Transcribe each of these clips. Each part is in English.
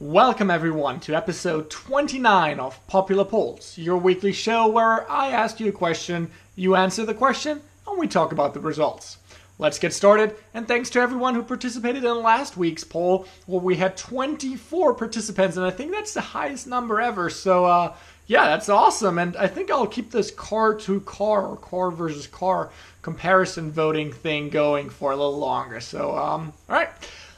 Welcome everyone to episode 29 of Popular Polls, your weekly show where I ask you a question, you answer the question, and we talk about the results. Let's get started, and thanks to everyone who participated in last week's poll, where we had 24 participants, and I think that's the highest number ever, so yeah, that's awesome, and I think I'll keep this car to car, or car versus car comparison voting thing going for a little longer, so alright.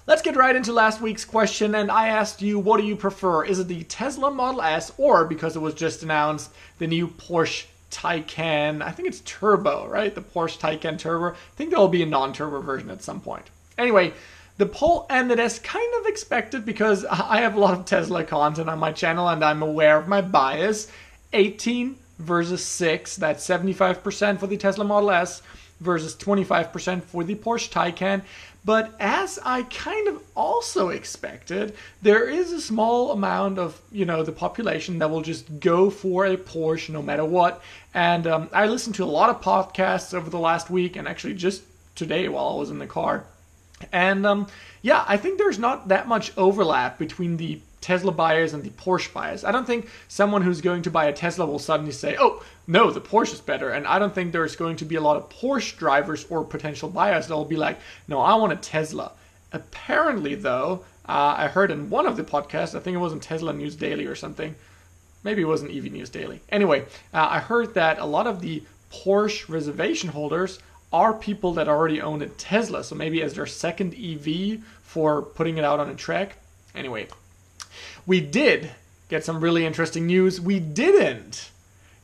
Let's get right into last week's question, and I asked you, what do you prefer? Is it the Tesla Model S, or, because it was just announced, the new Porsche Taycan, I think it's Turbo, right? The Porsche Taycan Turbo. I think there will be a non-turbo version at some point. Anyway, the poll ended as kind of expected because I have a lot of Tesla content on my channel, and I'm aware of my bias. 18 versus 6, that's 75% for the Tesla Model S versus 25% for the Porsche Taycan. But as I kind of also expected, there is a small amount of, the population that will just go for a Porsche no matter what. And I listened to a lot of podcasts over the last week, and actually just today while I was in the car. And yeah, I think there's not that much overlap between the Tesla buyers and the Porsche buyers. I don't think someone who's going to buy a Tesla will suddenly say, oh, no, the Porsche is better. And I don't think there's going to be a lot of Porsche drivers or potential buyers that will be like, no, I want a Tesla. Apparently, though, I heard in one of the podcasts, I think it was in Tesla News Daily or something. Maybe it wasn't EV News Daily. Anyway, I heard that a lot of the Porsche reservation holders are people that already own a Tesla. So maybe as their second EV for putting it out on a track. Anyway, we did get some really interesting news. We didn't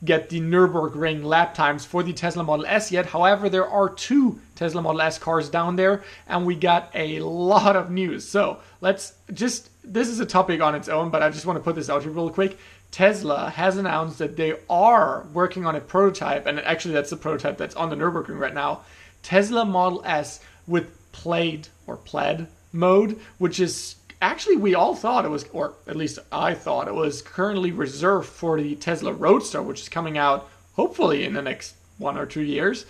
get the Nürburgring lap times for the Tesla Model S yet. However, there are 2 Tesla Model S cars down there, and we got a lot of news. So this is a topic on its own, but I just want to put this out here real quick. Tesla has announced that they are working on a prototype, and actually that's the prototype that's on the Nürburgring right now, Tesla Model S with plaid mode, which is actually, we all thought it was, or at least I thought it was currently reserved for the Tesla Roadster, which is coming out hopefully in the next 1 or 2 years.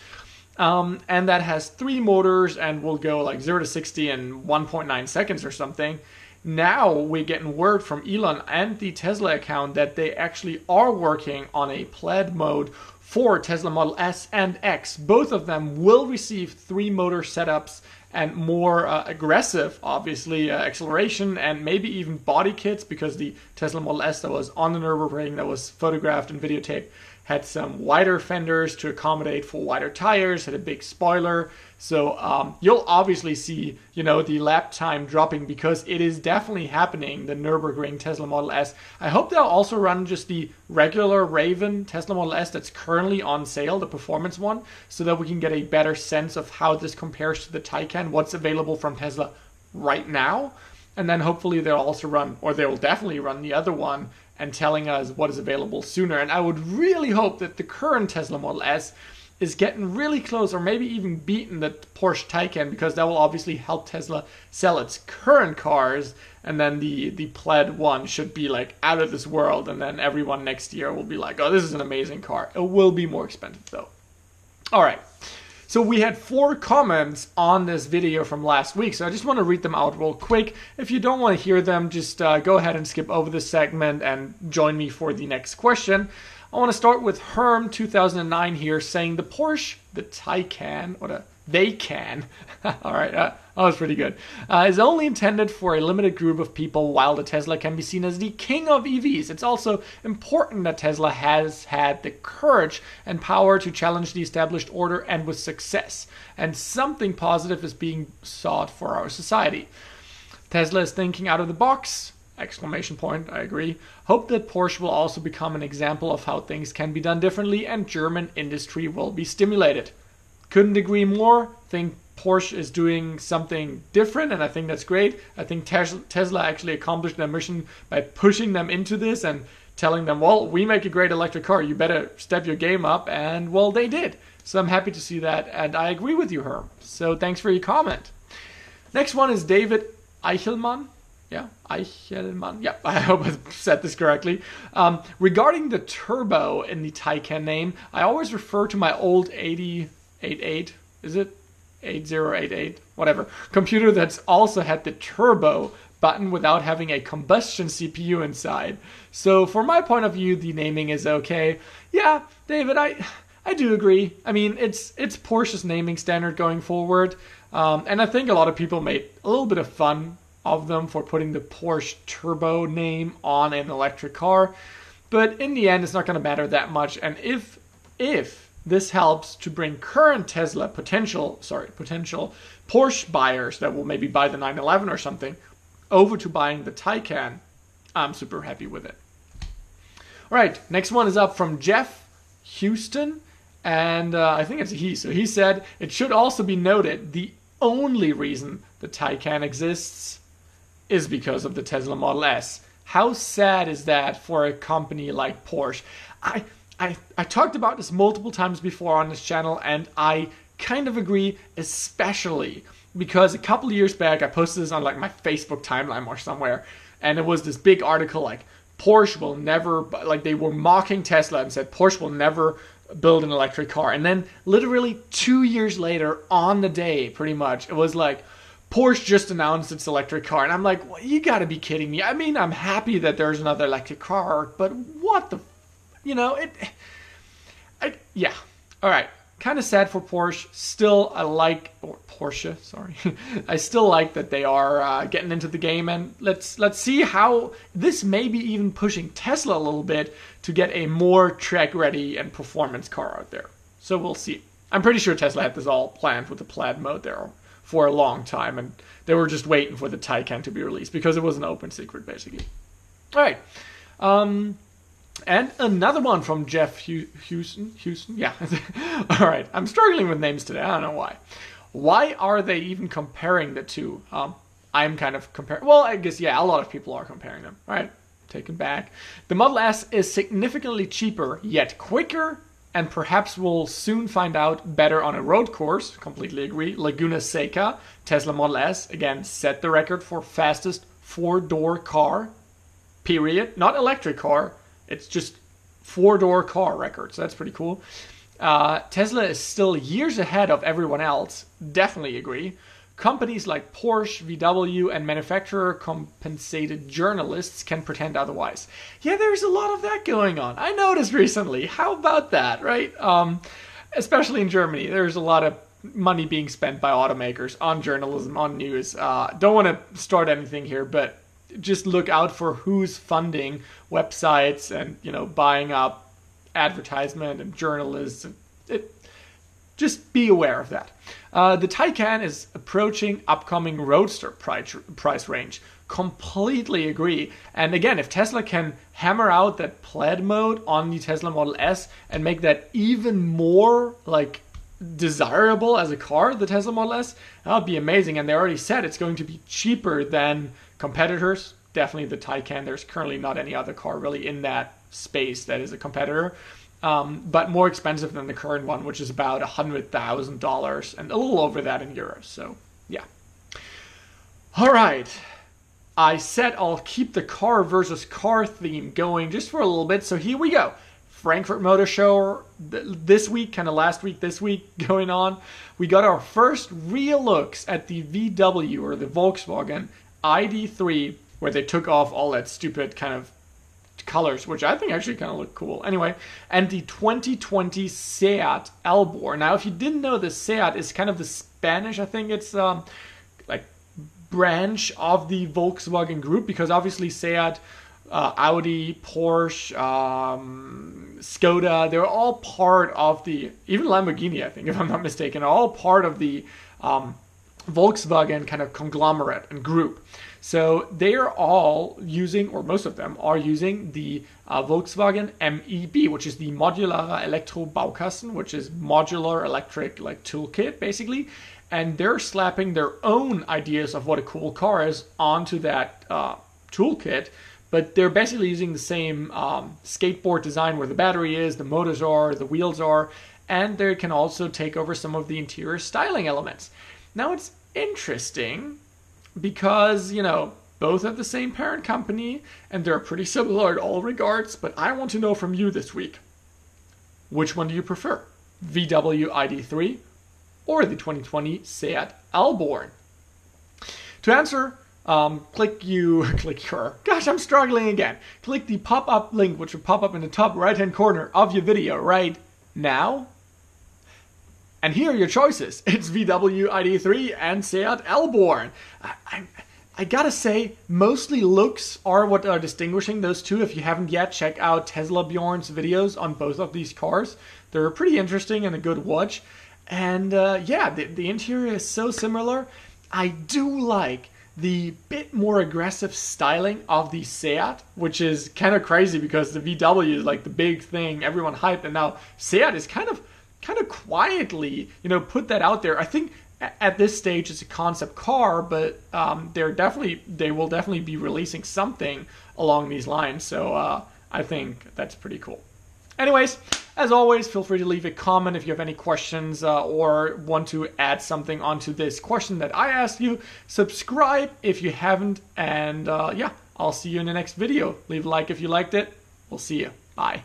And that has 3 motors and will go like 0 to 60 in 1.9 seconds or something. Now we're getting word from Elon and the Tesla account that they actually are working on a plaid mode for Tesla Model S and X. Both of them will receive 3 motor setups and more aggressive, obviously, acceleration and maybe even body kits, because the Tesla Model S that was on the Nürburgring that was photographed and videotaped had some wider fenders to accommodate for wider tires, had a big spoiler. So you'll obviously see, the lap time dropping because it is definitely happening, the Nürburgring Tesla Model S. I hope they'll also run just the regular Raven Tesla Model S that's currently on sale, the performance one, so that we can get a better sense of how this compares to the Taycan, what's available from Tesla right now. And then hopefully they'll also run, or they will definitely run the other one and telling us what is available sooner. And I would really hope that the current Tesla Model S is getting really close, or maybe even beating the Porsche Taycan, because that will obviously help Tesla sell its current cars, and then the plaid one should be like out of this world, and then everyone next year will be like, oh, this is an amazing car. It will be more expensive though. All right. So we had 4 comments on this video from last week, so I just want to read them out real quick. If you don't want to hear them, just go ahead and skip over this segment and join me for the next question. I want to start with Herm2009 here saying the Porsche, the Taycan, or the they can, all right, that was pretty good, is only intended for a limited group of people, while the Tesla can be seen as the king of EVs. It's also important that Tesla has had the courage and power to challenge the established order, and with success. And something positive is being sought for our society. Tesla is thinking out of the box. Exclamation point, I agree. Hope that Porsche will also become an example of how things can be done differently, and German industry will be stimulated. Couldn't agree more. Think Porsche is doing something different, and I think that's great. I think Tesla actually accomplished their mission by pushing them into this and telling them, well, we make a great electric car, you better step your game up, and well, they did. So I'm happy to see that, and I agree with you, Herm. So thanks for your comment. Next one is David Eichelmann. Yeah, Eichelmann. Yeah, I hope I said this correctly. Regarding the turbo in the Taycan name, I always refer to my old 8088, is it? 8088, whatever, computer that's also had the turbo button without having a combustion CPU inside. So from my point of view, the naming is okay. Yeah, David, I do agree. I mean, it's Porsche's naming standard going forward. And I think a lot of people made a little bit of fun of them for putting the Porsche Turbo name on an electric car. But in the end, it's not going to matter that much. And if this helps to bring current Tesla potential Porsche buyers that will maybe buy the 911 or something over to buying the Taycan, I'm super happy with it. All right, next one is up from Jeff Houston. And I think it's a he. So he said, it should also be noted the only reason the Taycan exists is because of the Tesla Model S. How sad is that for a company like Porsche? I talked about this multiple times before on this channel, and I kind of agree, especially because a couple of years back I posted this on like my Facebook timeline or somewhere, and it was this big article like Porsche will never, like they were mocking Tesla and said Porsche will never build an electric car. And then literally 2 years later on the day, pretty much, it was like Porsche just announced its electric car. And I'm like, well, you gotta be kidding me. I mean, I'm happy that there's another electric car, but what the, yeah. All right. Kind of sad for Porsche. Still, Porsche, sorry. I still like that they are getting into the game, and let's see how this may be even pushing Tesla a little bit to get a more track-ready and performance car out there. So we'll see. I'm pretty sure Tesla had this all planned with the plaid mode there for a long time, and they were just waiting for the Taycan to be released because it was an open secret, basically. All right. And another one from Jeff Houston. Yeah. All right. I'm struggling with names today. I don't know why. Why are they even comparing the two? I'm kind of comparing. Well, I guess, yeah, a lot of people are comparing them. All right. Taken back. The Model S is significantly cheaper, yet quicker, and perhaps we'll soon find out better on a road course. Completely agree. Laguna Seca, Tesla Model S, again, set the record for fastest four-door car, period. Not electric car. It's just four-door car record, so that's pretty cool. Tesla is still years ahead of everyone else. Definitely agree. Companies like Porsche, VW, and manufacturer-compensated journalists can pretend otherwise. Yeah, there's a lot of that going on. I noticed recently. How about that, right? Especially in Germany, there's a lot of money being spent by automakers on journalism, on news. Don't want to start anything here, but just look out for who's funding websites and, buying up advertisement and journalists. Just be aware of that. The Taycan is approaching upcoming Roadster price range. Completely agree. And again, if Tesla can hammer out that plaid mode on the Tesla Model S and make that even more desirable as a car, the Tesla Model S, that would be amazing. And they already said it's going to be cheaper than competitors. Definitely the Taycan. There's currently not any other car really in that space that is a competitor. But more expensive than the current one, which is about $100,000 and a little over that in euros. So, yeah. All right. I said I'll keep the car versus car theme going just for a little bit. So here we go. Frankfurt Motor Show this week, kind of last week, this week going on. We got our first real looks at the VW or the Volkswagen ID.3, where they took off all that stupid kind of colors, which I think actually kind of look cool. Anyway, and the 2020 Seat Alborn. Now, if you didn't know, the Seat is kind of the Spanish, I think it's branch of the Volkswagen group, because obviously Seat, Audi, Porsche, Skoda, they're all part of the, even Lamborghini, I think, if I'm not mistaken, are all part of the Volkswagen kind of conglomerate and group. So they are all using, or most of them are using, the Volkswagen MEB, which is the Modular Elektrobaukasten, which is modular electric toolkit, basically. And they're slapping their own ideas of what a cool car is onto that toolkit. But they're basically using the same skateboard design where the battery is, the motors are, the wheels are, and they can also take over some of the interior styling elements. Now it's interesting because, both have the same parent company and they're pretty similar in all regards, but I want to know from you this week, which one do you prefer? VW ID.3 or the 2020 Seat Alborn? To answer, click your, gosh, I'm struggling again. Click the pop-up link, which will pop up in the top right-hand corner of your video right now. And here are your choices. It's VW ID.3 and Seat Elborn. I gotta say, mostly looks are what are distinguishing those two. If you haven't yet, check out Tesla Bjorn's videos on both of these cars. They're pretty interesting and a good watch. And yeah, the interior is so similar. I do like the bit more aggressive styling of the Seat, which is kind of crazy because the VW is like the big thing, everyone hyped, and now Seat is kind of quietly, put that out there. I think at this stage it's a concept car, but they will definitely be releasing something along these lines. So I think that's pretty cool. Anyways, as always, feel free to leave a comment if you have any questions or want to add something onto this question that I asked you. Subscribe if you haven't, and yeah, I'll see you in the next video. Leave a like if you liked it. We'll see you. Bye.